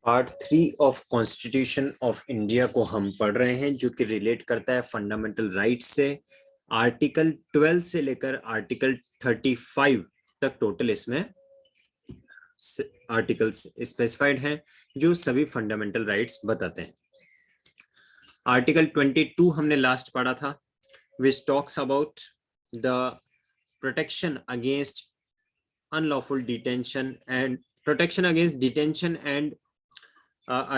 Part 3 of constitution of India को हम पढ़ रहे हैं, जो कि रिलेट करता है फंडामेंटल राइट्स से। आर्टिकल 12 से लेकर आर्टिकल 35 तक टोटल इसमें आर्टिकल्स स्पेसिफाइड हैं जो सभी फंडामेंटल राइट्स बताते हैं। आर्टिकल 22 हमने लास्ट पढ़ा था, which talks about the protection against unlawful detention and protection against detention and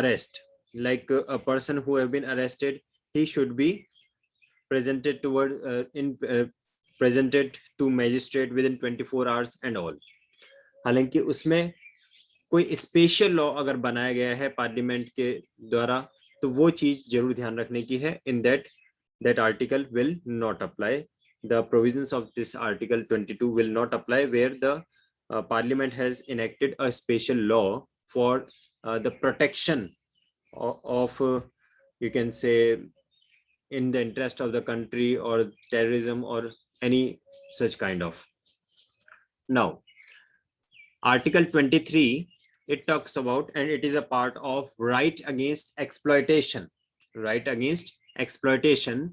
arrest. Like a person who have been arrested, he should be presented presented to magistrate within 24 hours and all. हालांकि उसमें कोई special law अगर बनाया गया है parliament के द्वारा तो वो चीज जरूर ध्यान रखने की है। इन that article will not apply. The provisions of this article 22 will not apply where the Parliament has enacted a special law for the protection of you can say in the interest of the country or terrorism or any such kind of. Now, Article 23, it talks about, and it is a part of right against exploitation. Right against exploitation.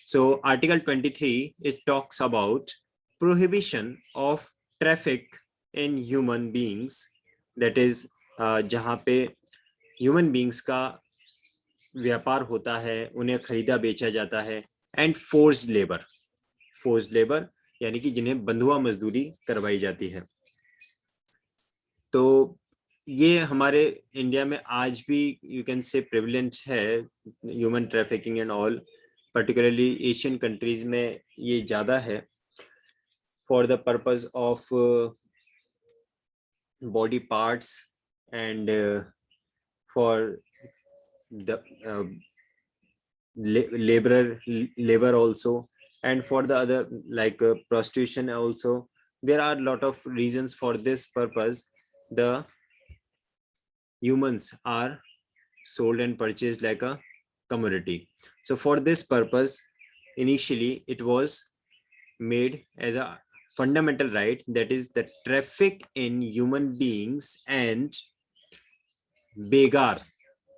So Article 23, it talks about prohibition of traffic in human beings, that is जहाँ पे human beings का व्यापार होता है, उन्हें खरीदा बेचा जाता है, and forced labor यानी कि जिन्हें बंधुआ मजदूरी करवाई जाती है। तो ये हमारे इंडिया में आज भी यू कैन से प्रेवलेंट है, human trafficking and all, particularly Asian countries में ये ज़्यादा है for the purpose of body parts and for the labor also, and for the other like prostitution also. There are a lot of reasons for this purpose. The humans are sold and purchased like a commodity. So for this purpose, initially it was made as a fundamental right, that is the traffic in human beings and begar.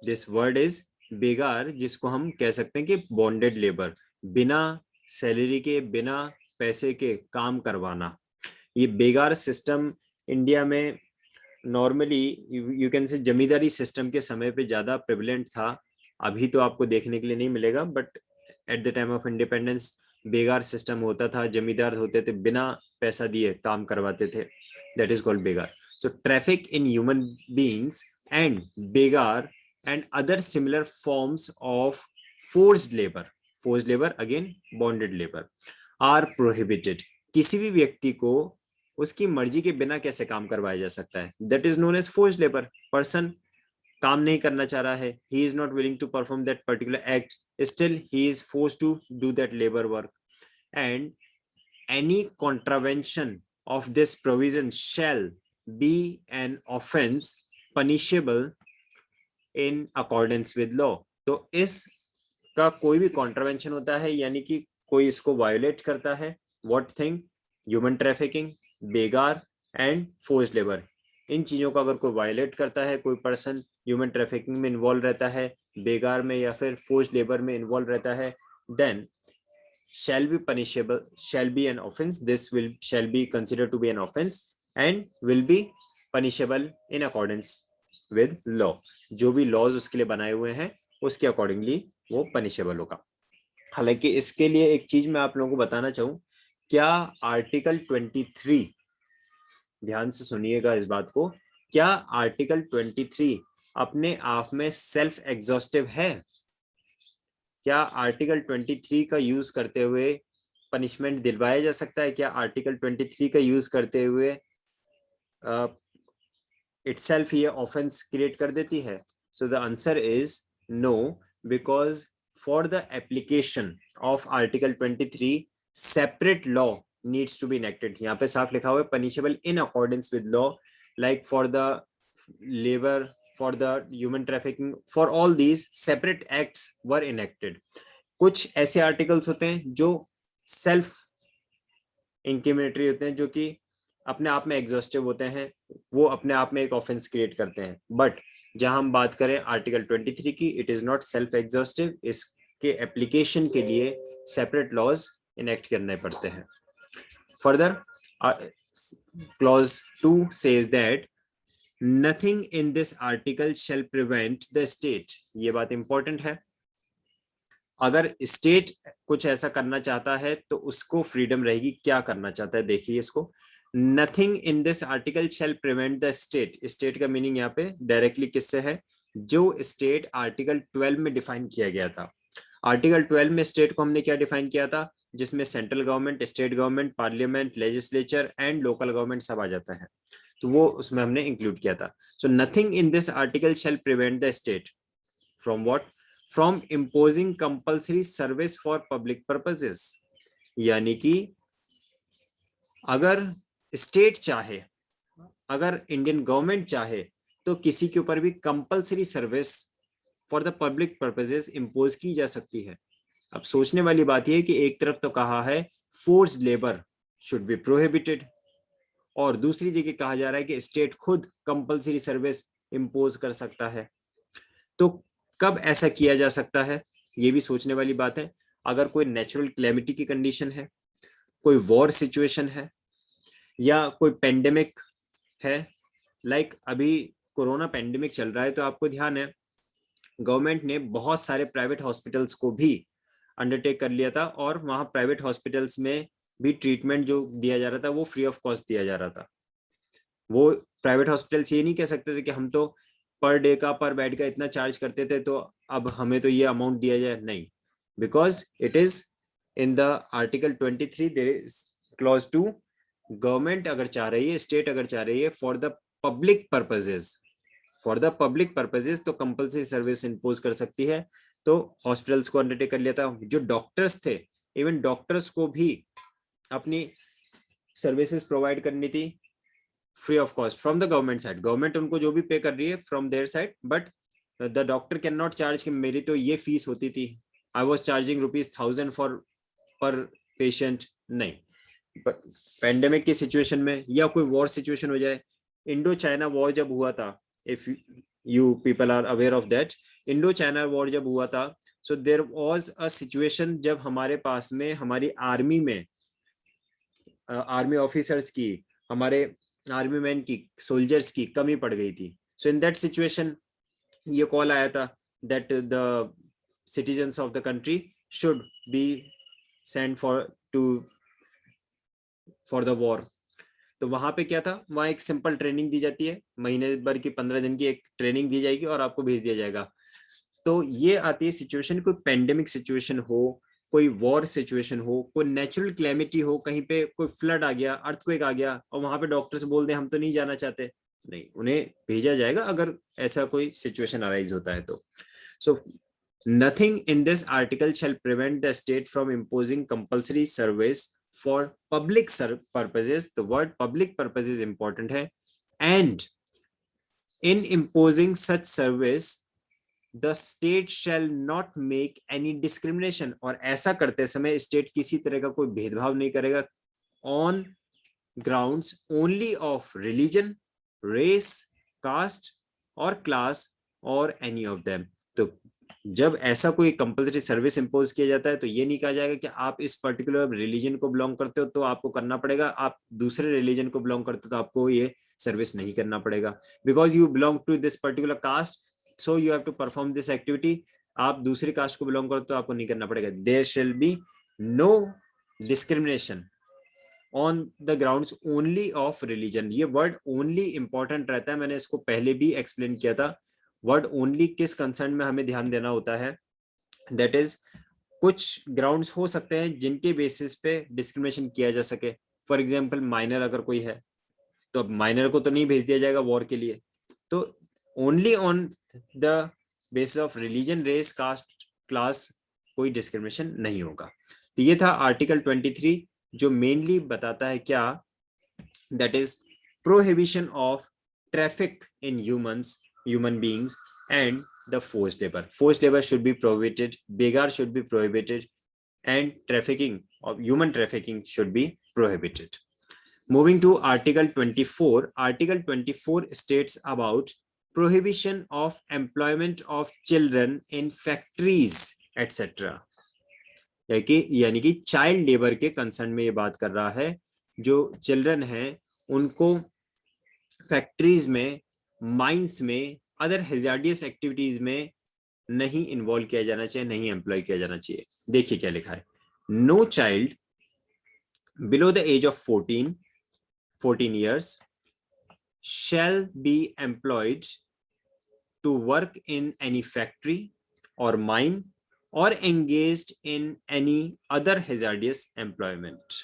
This word is begar, जिसको हम कह सकते हैं कि bonded labour, बिना salary के बिना पैसे के काम करवाना। ये बेगार सिस्टम इंडिया में normally you can say zamindari system के समय पे ज्यादा प्रेवलेंट था। अभी तो आपको देखने के लिए नहीं मिलेगा, but at the time of independence begar system होता था, जमींदार होते थे, बिना पैसा दिए काम करवाते थे। That is called begar. So traffic in human beings and begar and other similar forms of forced labor again bonded labor are prohibited. किसी भी व्यक्ति को उसकी मर्जी के बिना कैसे काम करवाया जा सकता है, that is known as forced labor. person काम नहीं करना चाह रहा है, he is not willing to perform that particular act, still he is forced to do that labor work, and any contravention of this provision shall be an offense punishable in accordance with law. तो इसका कोई भी contravention होता है, यानी कि कोई इसको वायोलेट करता है, what thing, human trafficking, begar and forced labour, इन चीजों का अगर कोई वायोलेट करता है, कोई पर्सन ह्यूमन ट्रैफिकिंग में इन्वॉल्व रहता है, बेगार में या फिर फोर्स्ड लेबर में इन्वॉल्व रहता है, then shall be punishable, shall be an offense, this will shall be considered to be an offense and will be punishable in accordance with law. जो भी लॉज उसके लिए बनाए हुए हैं उसके अकॉर्डिंगली वो पनिशेबल होगा। हालांकि इसके लिए एक चीज मैं आप लोगों को बताना चाहूं, क्या आर्टिकल 23, ध्यान से सुनिएगा इस बात को, क्या आर्टिकल 23 अपने आप में सेल्फ एग्जॉस्टिव है? क्या आर्टिकल 23 का यूज करते हुए पनिशमेंट दिलवाया जा सकता है? क्या आर्टिकल 23 का यूज करते हुए itself ये ऑफेंस क्रिएट कर देती है? So the answer is no, because for the application of article 23 separate law needs to be enacted. यहाँ पे साफ लिखा हुआ है punishable in accordance with law, like for the labour, for the human trafficking, for all these separate acts were enacted. कुछ ऐसे articles होते हैं जो सेल्फ इंक्रिमिनेटरी होते हैं, जो कि अपने आप में एग्जॉस्टिव होते हैं, वो अपने आप में एक ऑफेंस क्रिएट करते हैं। बट जहां हम बात करें आर्टिकल 23 की, it is not self exhaustive, इसके एप्लीकेशन के लिए सेपरेट लॉज इनेक्ट करने पड़ते हैं। Further clause 2 says that nothing in this article shall prevent the state, ये बात इंपॉर्टेंट है, अगर स्टेट कुछ ऐसा करना चाहता है तो उसको फ्रीडम रहेगी क्या करना चाहता है। देखिए इसको, nothing in this article shall prevent the state, state का मीनिंग यहाँ पे डायरेक्टली किससे है, जो स्टेट आर्टिकल 12 में डिफाइन किया गया था। आर्टिकल 12 में स्टेट को हमने क्या डिफाइन किया था, जिसमें central government, state government, parliament, legislature and local government सब आ जाता है, तो वो उसमें हमने इंक्लूड किया था। So nothing in this article shall prevent the state from what, from imposing compulsory service for public purposes, यानी कि अगर स्टेट चाहे, अगर इंडियन गवर्नमेंट चाहे तो किसी के ऊपर भी compulsory service for the public purposes impose की जा सकती है। अब सोचने वाली बात यह है कि एक तरफ तो कहा है forced labour should be prohibited, और दूसरी जगह कहा जा रहा है कि स्टेट खुद कंपल्सरी सर्विस इंपोज कर सकता है। तो कब ऐसा किया जा सकता है, ये भी सोचने वाली बात है। अगर कोई नेचुरल क्लेमिटी की कंडीशन है, कोई वॉर सिचुएशन है, या कोई पेंडेमिक है, लाइक अभी कोरोना पेंडेमिक चल रहा है, तो आपको ध्यान है गवर्नमेंट ने बहुत सारे प्राइवेट हॉस्पिटल्स को भी अंडरटेक कर लिया था, और वहां प्राइवेट हॉस्पिटल्स में भी ट्रीटमेंट जो दिया जा रहा था वो फ्री ऑफ कॉस्ट दिया जा रहा था। वो प्राइवेट हॉस्पिटल्स ये नहीं कह सकते थे कि हम तो पर डे का, पर बेड का इतना चार्ज करते थे तो अब हमें तो ये अमाउंट दिया जाए, नहीं, because it is in the article 23 there is clause 2, government अगर चाह रही है, स्टेट अगर चाह रही है for the public purposes, for the public purposes तो कंपल्सरी सर्विस इंपोज कर सकती है। तो हॉस्पिटल्स को अंडरटेक कर लिया था, जो डॉक्टर्स थे, इवन डॉक्टर्स को भी अपनी सर्विसेज प्रोवाइड करनी थी free of cost from the government side, government उनको जो भी पे कर रही है from their side, but the doctor can not charge कि मेरी तो ये फीस होती थी, आई वॉज चार्जिंग ₹1000 फॉर पर पेशेंट, नहीं। पेंडेमिक की सिचुएशन में या कोई वॉर सिचुएशन हो जाए, इंडो चाइना वॉर जब हुआ था, if you people are aware of that, Indo China war जब हुआ था, so there was a situation जब हमारे पास में हमारी आर्मी में आर्मी ऑफिसर्स की, हमारे आर्मी मैन की, सोल्जर्स की कमी पड़ गई थी। सो इन दैट सिचुएशन ये कॉल आया था that the citizens of the country should be send for the war. तो वहां पे क्या था, वहां एक सिंपल ट्रेनिंग दी जाती है, महीने भर की 15 दिन की एक ट्रेनिंग दी जाएगी और आपको भेज दिया जाएगा। तो ये आती है सिचुएशन, कोई पेंडेमिक सिचुएशन हो, कोई वॉर सिचुएशन हो, कोई नेचुरल क्लेमिटी हो, कहीं पे कोई फ्लड आ गया, अर्थक्वेक आ गया, और वहां पे डॉक्टर्स बोल दे हम तो नहीं जाना चाहते, नहीं, उन्हें भेजा जाएगा अगर ऐसा कोई सिचुएशन अराइज होता है तो। So nothing in this article shall prevent the state from imposing compulsory service for public purposes, the word public purpose is important है, and in imposing such service the state shall not make any discrimination, और ऐसा करते समय state किसी तरह का कोई भेदभाव नहीं करेगा on grounds only of religion, race, caste और class or any of them। तो जब ऐसा कोई कंपल्सरी सर्विस इंपोज किया जाता है तो ये नहीं कहा जाएगा कि आप इस पर्टिकुलर रिलीजन को बिलोंग करते हो तो आपको करना पड़ेगा, आप दूसरे रिलीजन को बिलोंग करते हो तो आपको ये सर्विस नहीं करना पड़ेगा, because you belong to this particular caste so you have to perform this activity. आप दूसरी कास्ट को बिलोंग करते हो तो आपको नहीं करना पड़ेगा। There shall be no discrimination on the grounds only of religion. ये वर्ड ओनली इंपॉर्टेंट रहता है, मैंने इसको पहले भी एक्सप्लेन किया था। वर्ड ओनली किस कंसर्न में हमें ध्यान देना होता है, दैट इज कुछ ग्राउंड्स हो सकते हैं जिनके बेसिस पे डिस्क्रिमिनेशन किया जा सके। फॉर एग्जांपल माइनर अगर कोई है तो अब माइनर को तो नहीं भेज दिया जाएगा वॉर के लिए, तो only on the basis of religion, race, caste, class कोई डिस्क्रिमिनेशन नहीं होगा। तो ये था आर्टिकल 23 जो मेनली बताता है क्या, that is prohibition of traffic in human beings and the forced labor. Forced labor should be prohibited, begar should be prohibited, and trafficking of human trafficking should be prohibited. Moving to Article 24. Article 24 states about prohibition of employment of children in factories etc. यानी कि child labour के concern में ये बात कर रहा है, जो चिल्ड्रन हैं उनको फैक्ट्रीज में, माइंस में, अदर हेजार्डियस एक्टिविटीज में नहीं इन्वॉल्व किया जाना चाहिए, नहीं एम्प्लॉय किया जाना चाहिए। देखिए क्या लिखा है, no child below the age of 14 years shall be employed to work in any factory or mine or engaged in any other hazardous employment।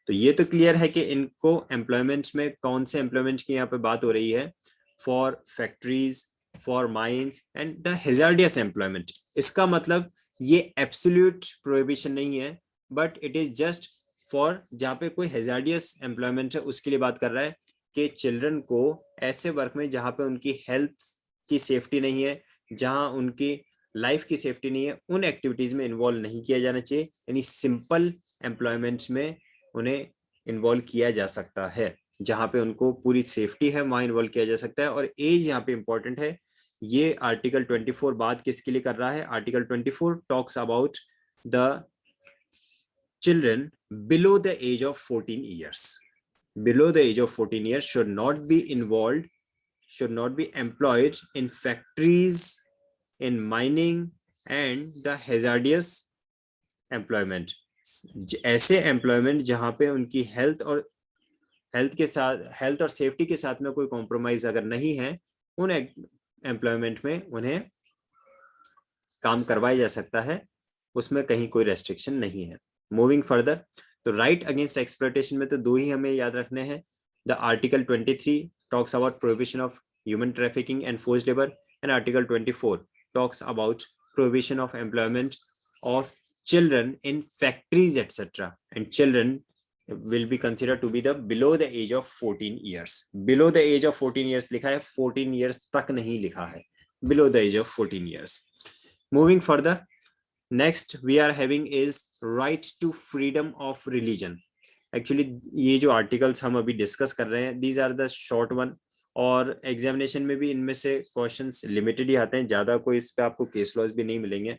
तो ये तो क्लियर है कि इनको एम्प्लॉयमेंट में कौन से एम्प्लॉयमेंट की यहाँ पे बात हो रही है, for factories, for mines and the hazardous employment. इसका मतलब ये एब्सोल्यूट प्रोहिबिशन नहीं है, but it is just for जहाँ पे कोई हेजार्डियस एम्प्लॉयमेंट है उसके लिए बात कर रहा है कि चिल्ड्रन को ऐसे वर्क में जहाँ पे उनकी हेल्थ की सेफ्टी नहीं है, जहाँ उनकी लाइफ की सेफ्टी नहीं है, उन एक्टिविटीज में इन्वॉल्व नहीं किया जाना चाहिए। यानी सिंपल एम्प्लॉयमेंट्स में उन्हें इन्वॉल्व किया जा सकता है, जहां पे उनको पूरी सेफ्टी है वहां इन्वॉल्व किया जा सकता है। और एज यहाँ पे इंपॉर्टेंट है। ये आर्टिकल 24 बात किसके लिए कर रहा है, article 24 talks about the children below the age of 14 years। Below the age of 14 years should not be involved, should not be employed in factories, in mining and the hazardous employment। ऐसे employment जहां पे उनकी health और safety के साथ में कोई compromise अगर नहीं है, उन एम्प्लॉयमेंट में उन्हें काम करवाया जा सकता है, उसमें कहीं कोई रेस्ट्रिक्शन नहीं है। मूविंग फर्दर, तो राइट अगेंस्ट एक्सप्लॉयटेशन में तो दो ही हमें याद रखने हैं। The article 23 talks about prohibition of human trafficking and forced labour and article 24 talks about prohibition of employment of children in factories etc. and children will be considered to be the below the age of 14 years। below the age of 14 years लिखा है, 14 years तक नहीं लिखा है, below the age of 14 years। moving further, next we are having is right to freedom of religion। Actually ये जो articles हम अभी डिस्कस कर रहे हैं, these are the short one, और एग्जामिनेशन में भी इनमें से क्वेश्चंस लिमिटेड ही आते हैं, ज्यादा कोई इस पे आपको केस लॉज भी नहीं मिलेंगे।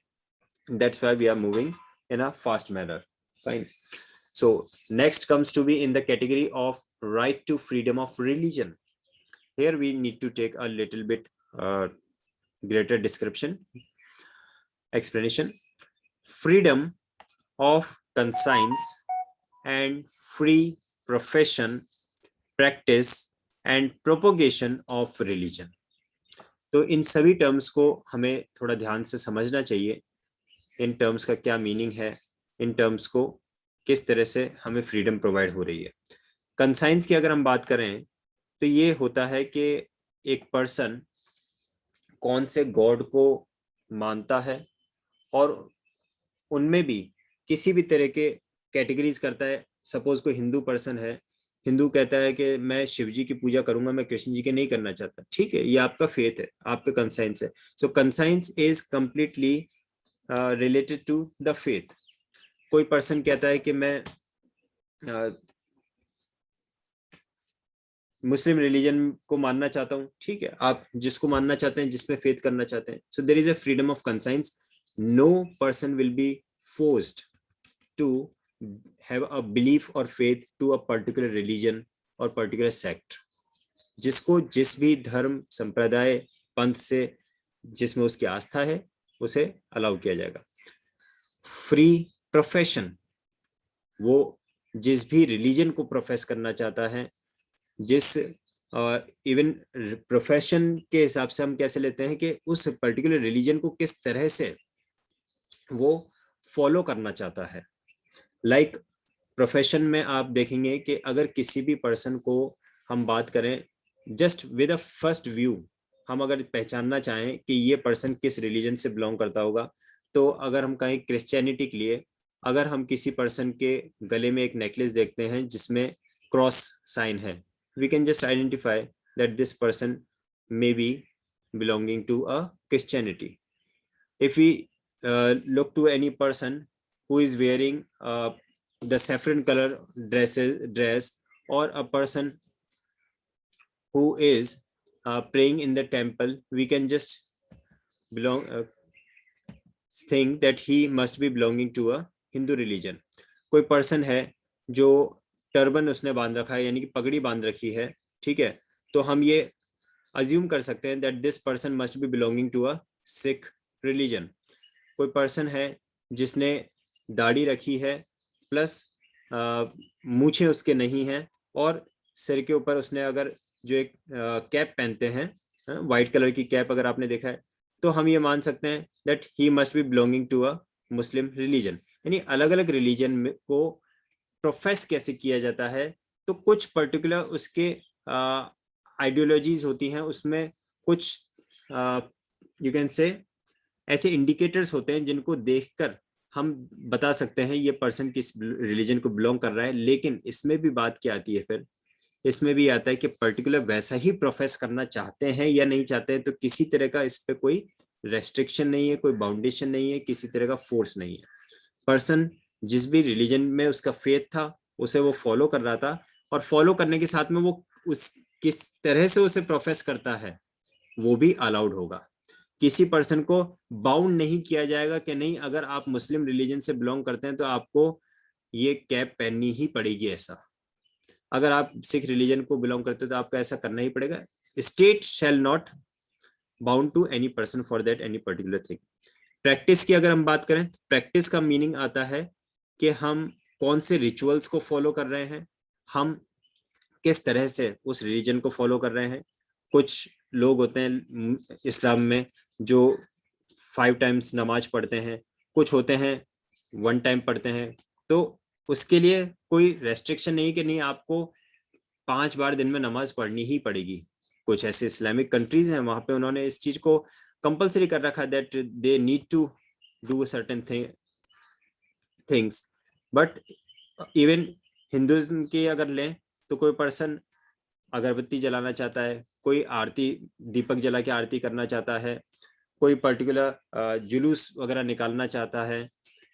That's why we are moving in a fast manner, fine। So next comes to be in the category of right to freedom of religion। here we need to take a little bit greater description, explanation। freedom of conscience and free profession, practice and propagation of religion। तो इन सभी terms को हमें थोड़ा ध्यान से समझना चाहिए, in terms का क्या मीनिंग है, इन टर्म्स को किस तरह से हमें फ्रीडम प्रोवाइड हो रही है। कंसाइंस की अगर हम बात करें तो ये होता है कि एक पर्सन कौन से गॉड को मानता है, और उनमें भी किसी भी तरह के कैटेगरीज करता है। सपोज कोई हिंदू पर्सन है, हिंदू कहता है कि मैं शिव जी की पूजा करूंगा, मैं कृष्ण जी के नहीं करना चाहता, ठीक है, ये आपका फेथ है, आपका कंसाइंस है। So conscience is completely related to the faith. कोई पर्सन कहता है कि मैं मुस्लिम रिलीजन को मानना चाहता हूँ, ठीक है, आप जिसको मानना चाहते हैं, जिसमें फेथ करना चाहते हैं। So there is a freedom of conscience. No person will be forced to have a belief और faith to a particular religion और पर्टिकुलर सेक्ट। जिसको जिस भी धर्म, संप्रदाय, पंथ से जिसमें उसकी आस्था है, उसे अलाउ किया जाएगा। फ्री प्रोफेशन, वो जिस भी रिलीजन को प्रोफेस करना चाहता है, जिस इवन प्रोफेशन के हिसाब से हम कैसे लेते हैं कि उस पर्टिकुलर रिलीजन को किस तरह से वो फॉलो करना चाहता है। लाइक प्रोफेशन में आप देखेंगे कि अगर किसी भी पर्सन को हम बात करें, just with a first view हम अगर पहचानना चाहें कि ये पर्सन किस रिलीजन से बिलोंग करता होगा, तो अगर हम कहें क्रिश्चियनिटी के लिए, अगर हम किसी पर्सन के गले में एक नेकलेस देखते हैं जिसमें क्रॉस साइन है, we can just identify that this person may be belonging to a Christianity। if we look to any person who is wearing the saffron color dress or a person who is praying in the temple, we can just belong think that he must be belonging to a Hindu religion. कोई person है जो turban उसने बांध रखा है, यानी कि पगड़ी बांध रखी है, ठीक है, तो हम ये अज्यूम कर सकते हैं that this person must be belonging to a Sikh religion. कोई पर्सन है जिसने दाढ़ी रखी है प्लस मूछें उसके नहीं हैं और सिर के ऊपर उसने अगर जो एक कैप पहनते हैं, व्हाइट कलर की कैप अगर आपने देखा है, तो हम ये मान सकते हैं that he must be belonging to a Muslim religion. यानी अलग अलग रिलीजन को प्रोफेस कैसे किया जाता है, तो कुछ पर्टिकुलर उसके आइडियोलॉजीज होती हैं, उसमें कुछ यू कैन से ऐसे इंडिकेटर्स होते हैं जिनको देखकर हम बता सकते हैं ये पर्सन किस रिलीजन को बिलोंग कर रहा है. लेकिन इसमें भी बात क्या आती है, फिर इसमें भी आता है कि पर्टिकुलर वैसा ही प्रोफेस करना चाहते हैं या नहीं चाहते हैं. तो किसी तरह का इस पे कोई रेस्ट्रिक्शन नहीं है, कोई बाउंडेशन नहीं है, किसी तरह का फोर्स नहीं है. पर्सन जिस भी रिलीजन में उसका फेथ था उसे वो फॉलो कर रहा था, और फॉलो करने के साथ में वो उस किस तरह से उसे प्रोफेस करता है वो भी अलाउड होगा. किसी पर्सन को बाउंड नहीं किया जाएगा कि नहीं अगर आप मुस्लिम रिलीजन से बिलोंग करते हैं तो आपको ये कैप पहननी ही पड़ेगी. ऐसा अगर आप सिख रिलीजन को बिलोंग करते हो तो आपको ऐसा करना ही पड़ेगा. State shall not bound to any person for that any particular thing. Practice की अगर हम बात करें, प्रैक्टिस का मीनिंग आता है कि हम कौन से रिचुअल्स को फॉलो कर रहे हैं, हम किस तरह से उस रिलीजन को फॉलो कर रहे हैं. कुछ लोग होते हैं इस्लाम में जो 5 टाइम्स नमाज पढ़ते हैं, कुछ होते हैं 1 टाइम पढ़ते हैं. तो उसके लिए कोई रेस्ट्रिक्शन नहीं कि नहीं आपको 5 बार दिन में नमाज पढ़नी ही पड़ेगी. कुछ ऐसे इस्लामिक कंट्रीज हैं वहां पे उन्होंने इस चीज को कंपलसरी कर रखा that they need to do certain things. But even Hinduism की अगर लें तो कोई पर्सन अगरबत्ती जलाना चाहता है, कोई आरती दीपक जला के आरती करना चाहता है, कोई पर्टिकुलर जुलूस वगैरह निकालना चाहता है.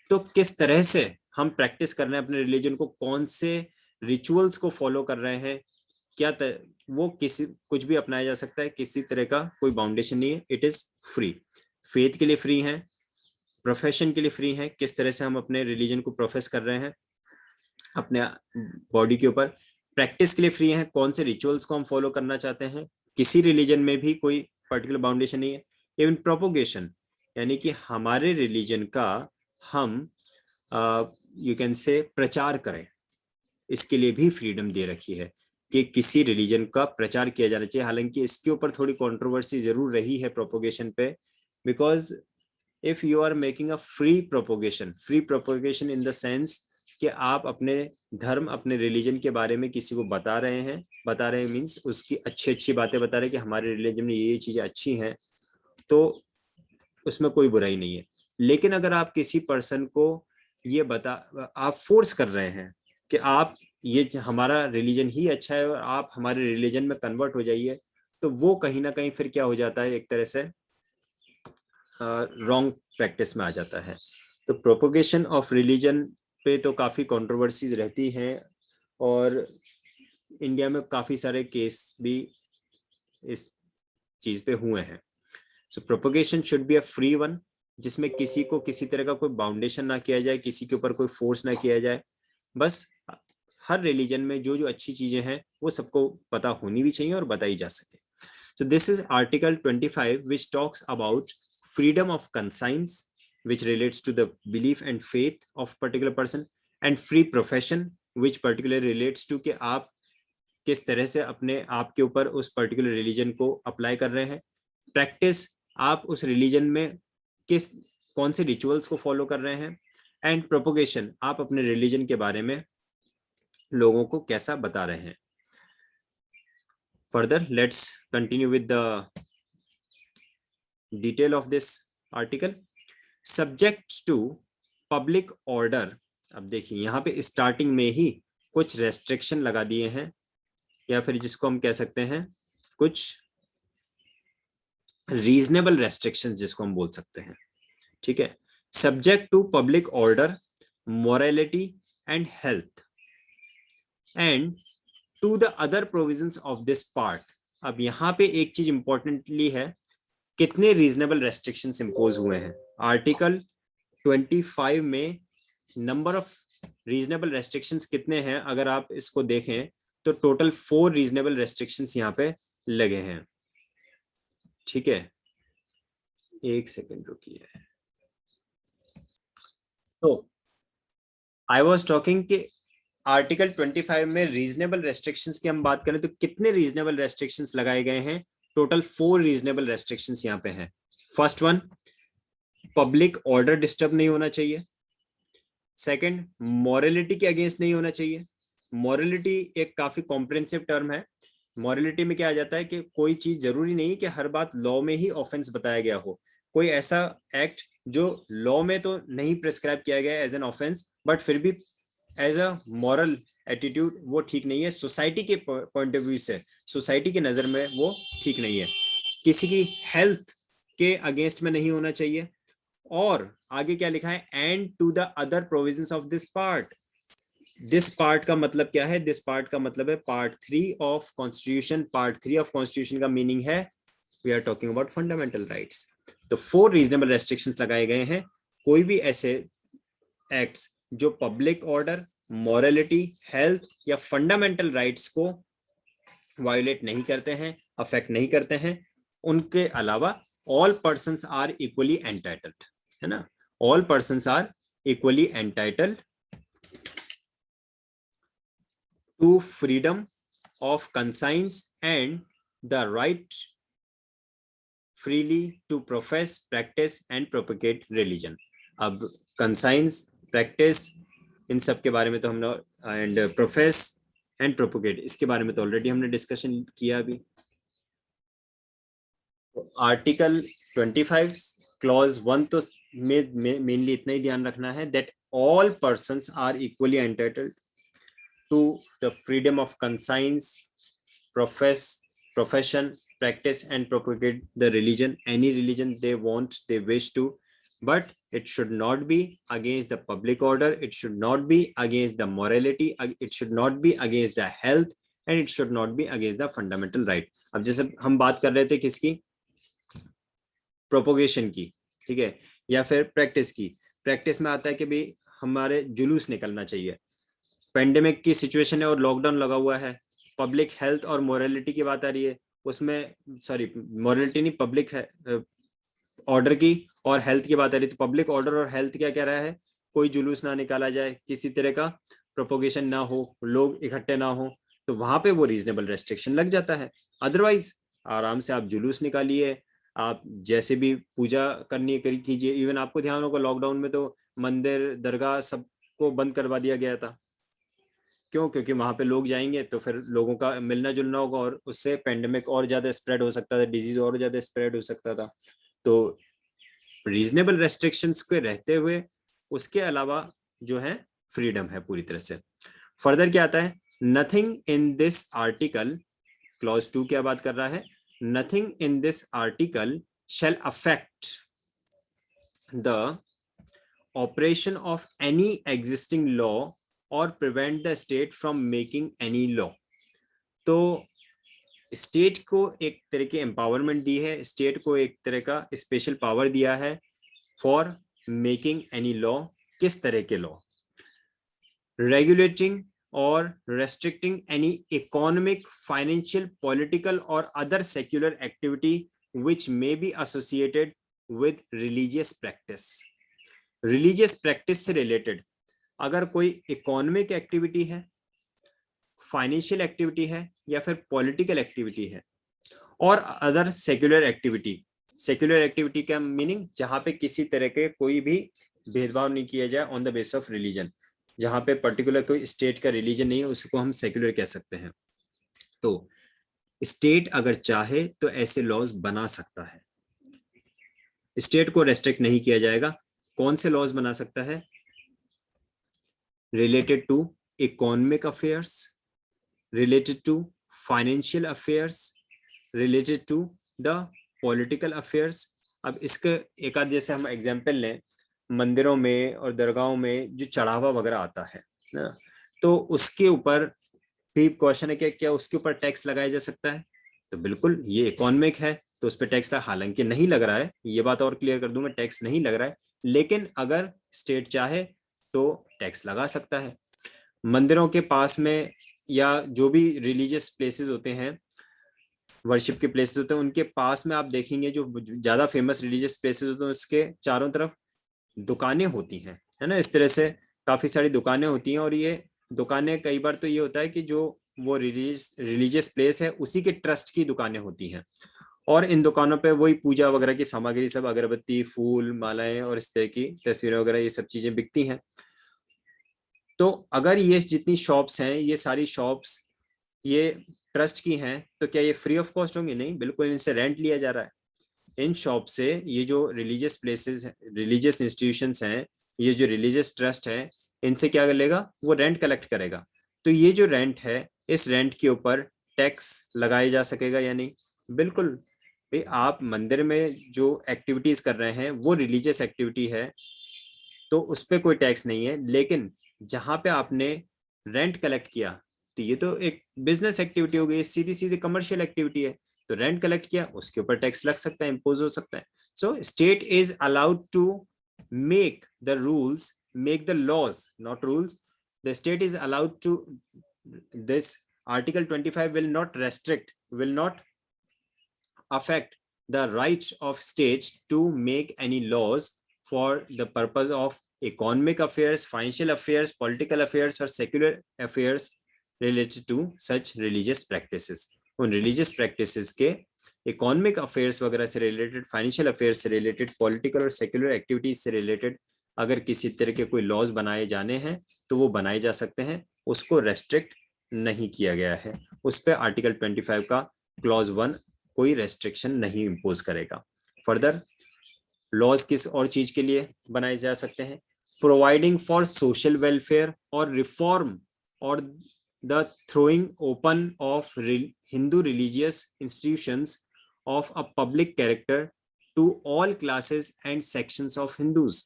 तो किस तरह से हम प्रैक्टिस कर रहे हैं अपने रिलीजन को, कौन से रिचुअल्स को फॉलो कर रहे हैं, क्या वो किसी कुछ भी अपनाया जा सकता है, किसी तरह का कोई बाउंडेशन नहीं है. It is free. फेथ के लिए फ्री है, प्रोफेशन के लिए फ्री है, किस तरह से हम अपने रिलीजन को प्रोफेस कर रहे हैं अपने बॉडी के ऊपर. प्रैक्टिस के लिए फ्री है, कौन से रिचुअल्स को हम फॉलो करना चाहते हैं, किसी रिलीजन में भी कोई पर्टिकुलर बाउंडेशन नहीं है. इवन प्रोपोगेशन यानी कि हमारे रिलीजन का हम यू कैन से प्रचार करें, इसके लिए भी फ्रीडम दे रखी है कि किसी रिलीजन का प्रचार किया जाना चाहिए. हालांकि इसके ऊपर थोड़ी कंट्रोवर्सी जरूर रही है प्रोपोगेशन पे, because if you are making a free propagation in the sense कि आप अपने धर्म अपने रिलीजन के बारे में किसी को बता रहे हैं मीन्स उसकी अच्छी अच्छी बातें बता रहे हैं कि हमारे रिलीजन में ये चीजें अच्छी हैं, तो उसमें कोई बुराई नहीं है. लेकिन अगर आप किसी पर्सन को ये आप फोर्स कर रहे हैं कि आप ये हमारा रिलीजन ही अच्छा है और आप हमारे रिलीजन में कन्वर्ट हो जाइए, तो वो कहीं ना कहीं फिर क्या हो जाता है, एक तरह से रॉन्ग प्रैक्टिस में आ जाता है. तो प्रोपोगेशन ऑफ रिलीजन पे तो काफी कंट्रोवर्सीज रहती हैं और इंडिया में काफी सारे केस भी इस चीज पे हुए हैं. So propagation should be a free one, जिसमें किसी को किसी तरह का कोई बाउंडेशन ना किया जाए, किसी के ऊपर कोई फोर्स ना किया जाए. बस हर रिलीजन में जो जो अच्छी चीजें हैं वो सबको पता होनी भी चाहिए और बताई जा सके. So this is Article 25, which talks about freedom of conscience, which relates to the belief and faith of particular person, and free profession, which particularly relates to कि आप किस तरह से अपने आप के ऊपर उस पर्टिकुलर रिलीजन को अप्लाई कर रहे हैं. प्रैक्टिस, आप उस रिलीजन में कौन से रिचुअल्स को फॉलो कर रहे हैं. एंड प्रोपोगेशन, आप अपने रिलीजन के बारे में लोगों को कैसा बता रहे हैं. Further, let's continue with the detail of this article. Subject to public order. अब देखिए यहाँ पे स्टार्टिंग में ही कुछ रेस्ट्रिक्शन लगा दिए हैं, या फिर जिसको हम कह सकते हैं कुछ रीजनेबल रेस्ट्रिक्शन जिसको हम बोल सकते हैं. ठीक है. Subject to public order, morality and health, and to the other provisions of this part. अब यहाँ पे एक चीज इंपॉर्टेंटली है, कितने रीजनेबल रेस्ट्रिक्शंस इंपोज हुए हैं। आर्टिकल 25 में नंबर ऑफ रीजनेबल रेस्ट्रिक्शंस कितने हैं, अगर आप इसको देखें तो टोटल 4 रीजनेबल रेस्ट्रिक्शंस यहाँ पे लगे हैं। ठीक है, एक सेकेंड रुकिए। तो आई वॉज टॉकिंग कि आर्टिकल 25 में रीजनेबल रेस्ट्रिक्शंस की हम बात करें तो कितने रीजनेबल रेस्ट्रिक्शंस लगाए गए हैं, टोटल 4 रीजनेबल रेस्ट्रिक्शंस यहाँ पे हैं। First one, public order disturb नहीं होना चाहिए। सेकंड, मॉरलिटी के अगेंस्ट नहीं होना चाहिए। मॉरलिटी एक काफी कॉम्प्रिहेंसिव टर्म है। मॉरलिटी में क्या आ जाता है कि कोई चीज जरूरी नहीं कि हर बात लॉ में ही ऑफेंस बताया गया हो। कोई ऐसा एक्ट जो लॉ में तो नहीं प्रिस्क्राइब किया गया एज एन ऑफेंस, बट फिर भी एज अ मॉरल एटीट्यूड वो ठीक नहीं है। सोसाइटी के पॉइंट ऑफ व्यू से, सोसाइटी की नजर में वो ठीक नहीं है। किसी की हेल्थ के अगेंस्ट में नहीं होना चाहिए। और आगे क्या लिखा है, and to the other provisions of this part. This part का मतलब क्या है, दिस पार्ट का मतलब है part 3 of constitution. Part 3 of constitution का मीनिंग है we are talking about fundamental rights. तो 4 रीजनेबल रेस्ट्रिक्शंस लगाए गए हैं। कोई भी ऐसे एक्ट्स जो पब्लिक ऑर्डर, मॉरलिटी, हेल्थ या फंडामेंटल राइट्स को वायोलेट नहीं करते हैं, अफेक्ट नहीं करते हैं, उनके अलावा all persons are equally entitled, है ना। All persons are equally entitled to freedom of conscience and the right freely to profess, practice and propagate religion. अब कंसाइंस, प्रैक्टिस, इन सब के बारे में तो हमने, एंड प्रोफेस एंड प्रोपेगेट, इसके बारे में तो ऑलरेडी हमने डिस्कशन किया अभी। आर्टिकल 25 क्लॉज 1 तो मेनली इतना ही ध्यान रखना है that all persons are equally entitled to the freedom of conscience, profession, practice and propagate the religion, any religion they want, they wish to, but it should not be against the public order, it should not be against the morality, it should not be against the health, and it should not be against the fundamental right. अब जैसे हम बात कर रहे थे किसकी, propagation की, ठीक है, या फिर प्रैक्टिस की। प्रैक्टिस में आता है कि भाई हमारे जुलूस निकलना चाहिए। पेंडेमिक की सिचुएशन है और लॉकडाउन लगा हुआ है, पब्लिक हेल्थ और मोरालिटी की बात आ रही है, उसमें सॉरी मोरालिटी नहीं, पब्लिक है ऑर्डर की और हेल्थ की बात आ रही है। तो पब्लिक ऑर्डर और हेल्थ क्या कह रहा है, कोई जुलूस ना निकाला जाए, किसी तरह का प्रोपोगेशन ना हो, लोग इकट्ठे ना हो, तो वहां पे वो रीजनेबल रेस्ट्रिक्शन लग जाता है। अदरवाइज आराम से आप जुलूस निकालिए, आप जैसे भी पूजा करनी कीजिए। इवन आपको ध्यान होगा लॉकडाउन में तो मंदिर, दरगाह सबको बंद करवा दिया गया था। क्यों? क्योंकि वहां पे लोग जाएंगे तो फिर लोगों का मिलना जुलना होगा और उससे पेंडेमिक और ज्यादा स्प्रेड हो सकता था, डिजीज और ज्यादा स्प्रेड हो सकता था। तो रीजनेबल रेस्ट्रिक्शंस के रहते हुए उसके अलावा जो है फ्रीडम है पूरी तरह से। फर्दर क्या आता है, nothing in this article, clause 2 क्या बात कर रहा है, nothing in this article shall affect the operation of any existing law और prevent the state from making any law. तो स्टेट को एक तरह की एम्पावरमेंट दी है, स्टेट को एक तरह का स्पेशल पावर दिया है फॉर मेकिंग एनी लॉ। किस तरह के लॉ? रेगुलेटिंग और restricting any economic, financial, political और other secular activity which may be associated with religious practice. Religious practice से रिलेटेड अगर कोई इकोनॉमिक एक्टिविटी है, फाइनेंशियल एक्टिविटी है या फिर पॉलिटिकल एक्टिविटी है और other secular activity. Secular activity का मीनिंग जहां पे किसी तरह के कोई भी भेदभाव नहीं किया जाए on the base of religion, जहां पे पर्टिकुलर कोई स्टेट का रिलीजन नहीं है उसको हम सेक्युलर कह सकते हैं। तो स्टेट अगर चाहे तो ऐसे लॉज बना सकता है, स्टेट को रेस्ट्रिक्ट नहीं किया जाएगा। कौन से लॉज बना सकता है? related to economic affairs, related to financial affairs, related to the political affairs। अब इसके एक आध जैसे हम एग्जांपल लें, मंदिरों में और दरगाहों में जो चढ़ावा वगैरह आता है ना, तो उसके ऊपर भी क्वेश्चन है कि क्या उसके ऊपर टैक्स लगाया जा सकता है, तो बिल्कुल ये इकोनॉमिक है तो उस पर टैक्स हालांकि नहीं लग रहा है, ये बात और क्लियर कर दूं मैं, टैक्स नहीं लग रहा है, लेकिन अगर स्टेट चाहे तो टैक्स लगा सकता है। मंदिरों के पास में या जो भी रिलीजियस प्लेसेस होते हैं, वर्शिप के प्लेसेस होते हैं, उनके पास में आप देखेंगे जो ज्यादा फेमस रिलीजियस प्लेसेस होते हैं उसके चारों तरफ दुकानें होती हैं, है ना, इस तरह से काफी सारी दुकानें होती हैं। और ये दुकानें कई बार तो ये होता है कि जो वो रिलीजियस प्लेस है उसी के ट्रस्ट की दुकानें होती हैं, और इन दुकानों पे वही पूजा वगैरह की सामग्री, सब अगरबत्ती, फूल, मालाएं और इस तरह की तस्वीरें वगैरह ये सब चीजें बिकती हैं। तो अगर ये जितनी शॉप्स हैं ये सारी शॉप्स ये ट्रस्ट की हैं, तो क्या ये फ्री ऑफ कॉस्ट होंगी? नहीं, बिल्कुल इनसे रेंट लिया जा रहा है। इन शॉप से ये जो रिलीजियस प्लेसेस, रिलीजियस इंस्टीट्यूशंस हैं, ये जो रिलीजियस ट्रस्ट है, इनसे क्या करेगा, वो रेंट कलेक्ट करेगा। तो ये जो रेंट है, इस रेंट के ऊपर टैक्स लगाया जा सकेगा या नहीं? बिल्कुल भाई, आप मंदिर में जो एक्टिविटीज कर रहे हैं वो रिलीजियस एक्टिविटी है तो उस पर कोई टैक्स नहीं है, लेकिन जहां पे आपने रेंट कलेक्ट किया तो ये तो एक बिजनेस एक्टिविटी हो गई, सीधी सीधी कमर्शियल एक्टिविटी है, तो रेंट कलेक्ट किया उसके ऊपर टैक्स लग सकता है, इम्पोज हो सकता है। So state is allowed to make the rules, make the laws, not rules. The state is allowed to, this article 25 will not restrict, will not affect the rights of states to make any laws for the purpose of economic affairs, financial affairs, political affairs, or secular affairs related to such religious practices. उन religious practices के economic affairs वगैरह से related, financial affairs से related, political और secular activities से related अगर किसी तरह के कोई लॉज बनाए जाने हैं तो वो बनाए जा सकते हैं, उसको रेस्ट्रिक्ट नहीं किया गया है। उस पर आर्टिकल 25 का क्लॉज 1 कोई रेस्ट्रिक्शन नहीं इम्पोज करेगा। फर्दर लॉज किस और चीज के लिए बनाए जा सकते हैं? प्रोवाइडिंग फॉर सोशल वेलफेयर और रिफॉर्म और the throwing open of Hindu religious institutions of a public character to all classes and sections of Hindus.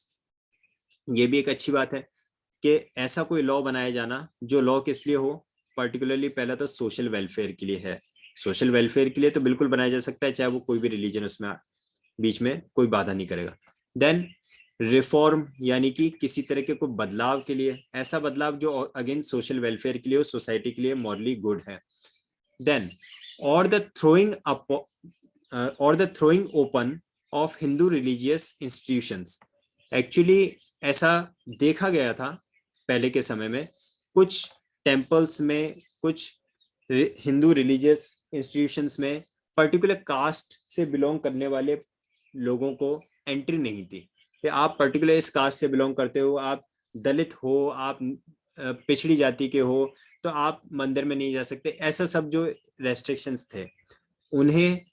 ये भी एक अच्छी बात है कि ऐसा कोई लॉ बनाया जाना जो लॉ किस लिए हो, पर्टिकुलरली पहला तो सोशल वेलफेयर के लिए है। सोशल वेलफेयर के लिए तो बिल्कुल बनाया जा सकता है, चाहे वो कोई भी रिलीजन उसमें बीच में कोई बाधा नहीं करेगा। देन रिफॉर्म, यानी कि किसी तरह के कोई बदलाव के लिए, ऐसा बदलाव जो अगेंस्ट सोशल वेलफेयर के लिए, सोसाइटी के लिए मॉरली गुड है। देन और the throwing open of Hindu religious institutions. Actually ऐसा देखा गया था पहले के समय में, कुछ टेम्पल्स में, कुछ हिंदू रिलीजियस इंस्टीट्यूशंस में पर्टिकुलर कास्ट से बिलोंग करने वाले लोगों को एंट्री नहीं थी कि आप पर्टिकुलर इस कास्ट से बिलोंग करते हो, आप दलित हो, आप पिछड़ी जाति के हो, तो आप मंदिर में नहीं जा सकते। ऐसा सब जो रेस्ट्रिक्शंस थे उन्हें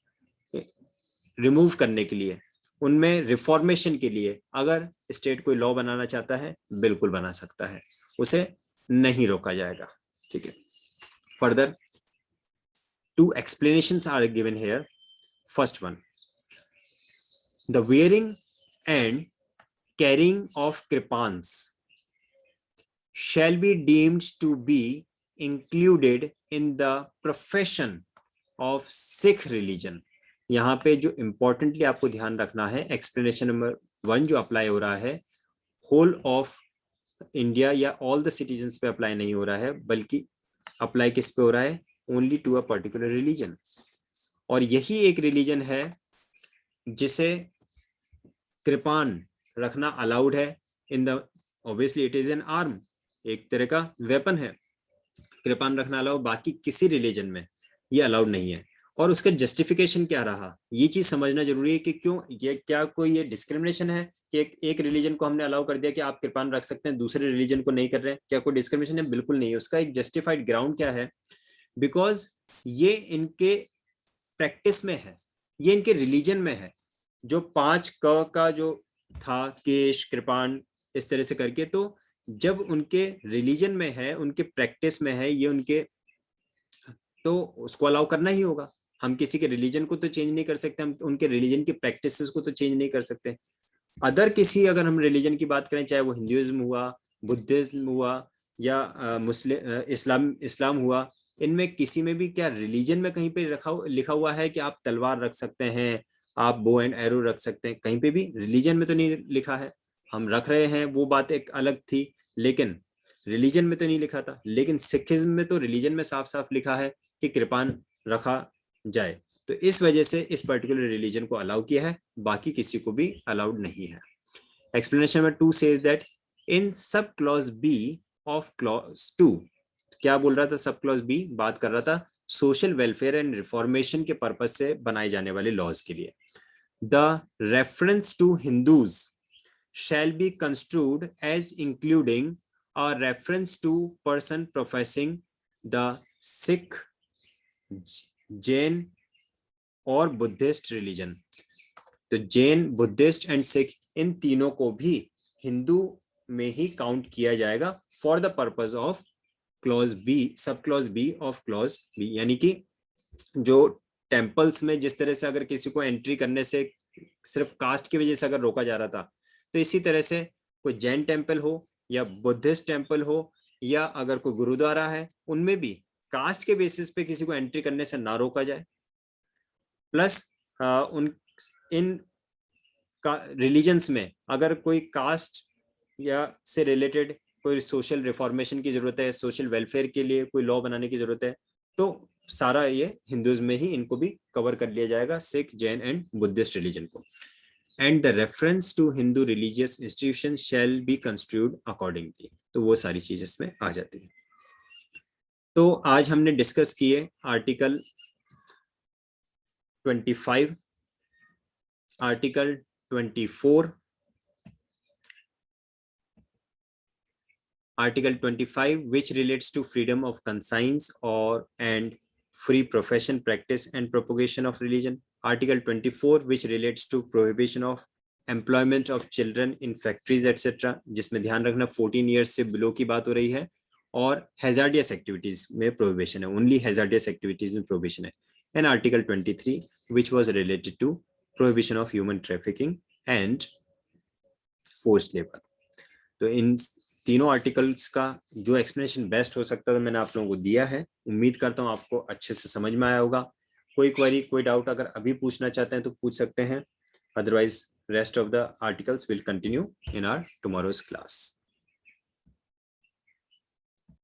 रिमूव करने के लिए, उनमें रिफॉर्मेशन के लिए अगर स्टेट कोई लॉ बनाना चाहता है बिल्कुल बना सकता है, उसे नहीं रोका जाएगा। ठीक है, further 2 explanations are given here. First one, the wearing and carrying of kripans shall be deemed to be included in the profession of Sikh religion. यहाँ पे जो इम्पोर्टेंटली आपको ध्यान रखना है, एक्सप्लेनेशन नंबर 1 जो अप्लाई हो रहा है होल ऑफ इंडिया या ऑल द सिटीजन्स पे अप्लाई नहीं हो रहा है, बल्कि अप्लाई किस पे हो रहा है, only to a particular religion. और यही एक रिलीजन है जिसे कृपान रखना अलाउड है in the, obviously it is an arm, एक तरह का वेपन है, कृपान रखना अलाउड, बाकी किसी रिलीजन में ये अलाउड नहीं है। और उसका जस्टिफिकेशन क्या रहा, ये चीज समझना जरूरी है कि क्यों ये, क्या कोई ये डिस्क्रिमिनेशन है कि एक रिलीजन को हमने अलाउ कर दिया कि आप कृपान रख सकते हैं, दूसरे रिलीजन को नहीं कर रहे हैं, क्या कोई डिस्क्रिमिनेशन है? बिल्कुल नहीं है। उसका एक जस्टिफाइड ग्राउंड क्या है, बिकॉज ये इनके प्रैक्टिस में है, ये इनके रिलीजन में है। जो 5 क का जो था, केश, कृपान, इस तरह से करके, तो जब उनके रिलीजन में है, उनके प्रैक्टिस में है ये उनके, तो उसको अलाउ करना ही होगा। हम किसी के रिलीजन को तो चेंज नहीं कर सकते, हम उनके रिलीजन की प्रैक्टिसेस को तो चेंज नहीं कर सकते। अदर किसी अगर हम रिलीजन की बात करें, चाहे वो हिंदुइज्म हुआ, बुद्धिज्म हुआ या मुस्लिम इस्लाम हुआ, इनमें किसी में भी क्या रिलीजन में कहीं पे लिखा हुआ है कि आप तलवार रख सकते हैं, आप बो एंड एरो रख सकते हैं? कहीं पे भी रिलीजन में तो नहीं लिखा है। हम रख रहे हैं वो बात एक अलग थी, लेकिन रिलीजन में तो नहीं लिखा था। लेकिन सिखिज्म में तो रिलीजन में साफ साफ लिखा है कि कृपान रखा जाए। तो इस वजह से इस पर्टिकुलर रिलीजन को अलाउ किया है, बाकी किसी को भी अलाउड नहीं है। Explanation number 2 says that in sub clause B of clause 2, क्या बोल रहा था? सब क्लॉज बी बात कर रहा था सोशल वेलफेयर एंड रिफॉर्मेशन के पर्पज से बनाए जाने वाले लॉज के लिए। The reference to Hindus shall be construed as including a reference to person professing the Sikh, Jain और बुद्धिस्ट रिलीजन। तो जैन, बुद्धिस्ट एंड सिख, इन तीनों को भी हिंदू में ही काउंट किया जाएगा for the purpose of clause B, sub clause B of clause B. यानी कि जो टेम्पल्स में जिस तरह से अगर किसी को एंट्री करने से सिर्फ कास्ट की वजह से अगर रोका जा रहा था, तो इसी तरह से कोई जैन टेम्पल हो या बुद्धिस्ट टेम्पल हो या अगर कोई गुरुद्वारा है, उनमें भी कास्ट के बेसिस पे किसी को एंट्री करने से ना रोका जाए। प्लस उन इन रिलीजन्स में अगर कोई कास्ट या से रिलेटेड कोई सोशल रिफॉर्मेशन की जरूरत है, सोशल वेलफेयर के लिए कोई लॉ बनाने की जरूरत है, तो सारा ये हिंदुइज्म में ही इनको भी कवर कर लिया जाएगा, Sikh, Jain and Buddhist religion को। And the reference to Hindu religious institution shall be construed accordingly. तो वो सारी चीज इसमें आ जाती है। तो आज हमने डिस्कस किए article 25, article 24, Article 25, which relates to freedom of conscience or and free profession, practice and propagation of religion. Article 24, which relates to prohibition of employment of children in factories etc. जिसमें ध्यान रखना 14 years से below की बात हो रही है, और hazardous activities में prohibition है, only hazardous activities में prohibition है. And Article 23, which was related to prohibition of human trafficking and forced labor. तो इन तीनों आर्टिकल्स का जो एक्सप्लेनेशन बेस्ट हो सकता है मैंने आप लोगों को दिया है। उम्मीद करता हूं आपको अच्छे से समझ में आया होगा। कोई क्वेरी, कोई डाउट अगर अभी पूछना चाहते हैं तो पूछ सकते हैं, otherwise rest of the articles will continue in our tomorrow's class.